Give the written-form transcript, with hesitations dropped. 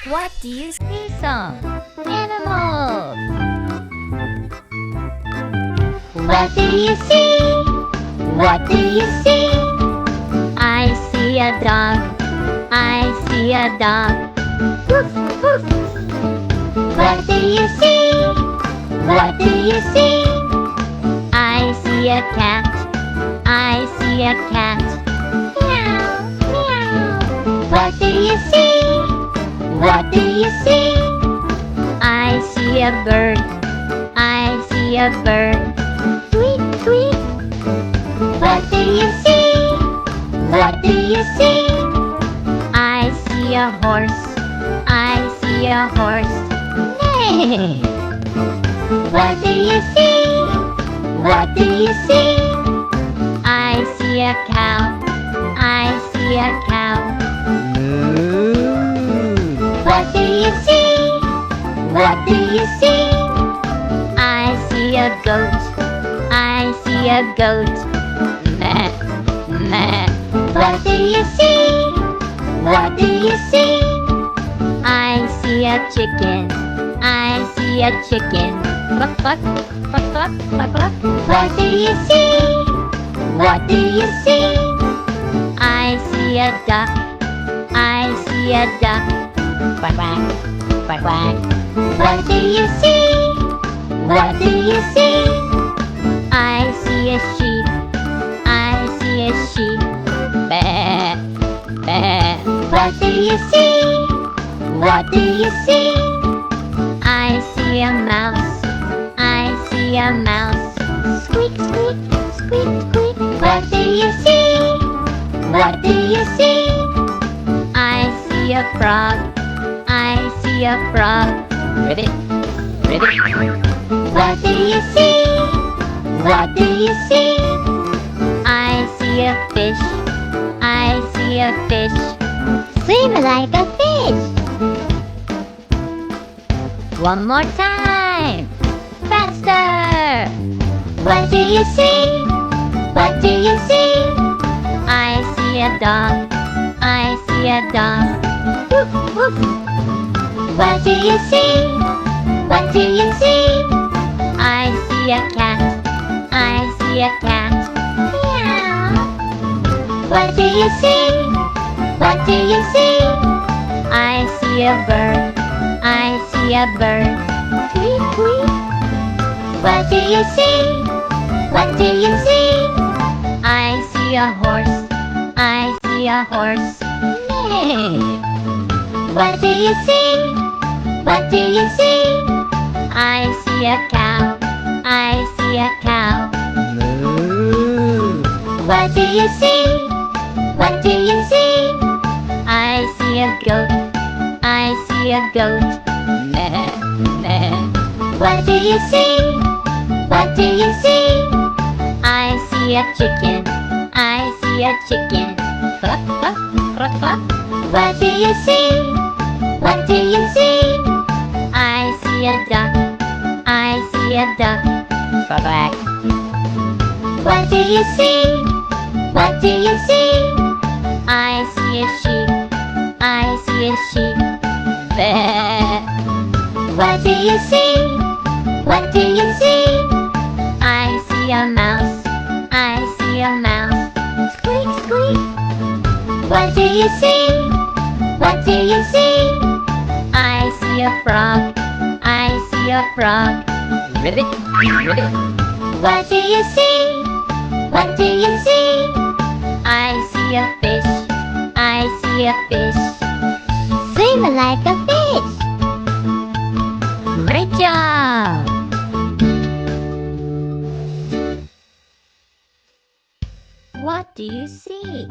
What do you see? Some animals. What do you see? What do you see? I see a dog. I see a dog. Woof, woof. What do you see? What do you see? I see a cat. I see a cat. Meow, meow. What do you see? What do you see? I see a bird. I see a bird. Tweet, tweet. What do you see? What do you see? I see a horse. I see a horse. Neigh. What do you see? What do you see? I see a cow. I see a cow. What do you see? What do you see? I see a goat. I see a goat. Meh, meh. What do you see? What do you see? I see a chicken. I see a chicken. Cluck, cluck, cluck, cluck, cluck, cluck. What do you see? What do you see? I see a duck. I see a duck. Quack, quack, quack, quack. What do you see? What do you see? I see a sheep. I see a sheep. Bah, bah. What do you see? What do you see? I see a mouse. I see a mouse. Squeak, squeak, squeak, squeak. What do you see? What do you see? I see a frog. I see a frog. Ribbit, ribbit. What do you see? What do you see? I see a fish. I see a fish. Swim like a fish. One more time. Faster. What do you see? What do you see? I see a dog. I see a dog. Woof, woof. What do you see? What do you see? I see a cat. I see a cat. Meow. What do you see? What do you see? I see a bird. I see a bird. Tweet, tweet. What do you see? What do you see? I see a horse. I see a horse. Neigh. What do you see? What do you see? I see a cow. I see a cow. What do you see? What do you see? I see a goat. I see a goat. Meh, meh. What do you see? What do you see? I see a chicken. I see a chicken. Cluck, cluck, cluck, cluck. What do you see? What do you see? I see a duck. I see a duck. Quack, quack. What do you see? What do you see? I see a sheep. I see a sheep. Bah. What do you see? What do you see? I see a mouse. I see a mouse. Squeak, squeak. What do you see? What do you see? I see a frog. I see a frog. Ribbit, ribbit. What do you see? What do you see? I see a fish. I see a fish. Swim like a fish. Great job! What do you see?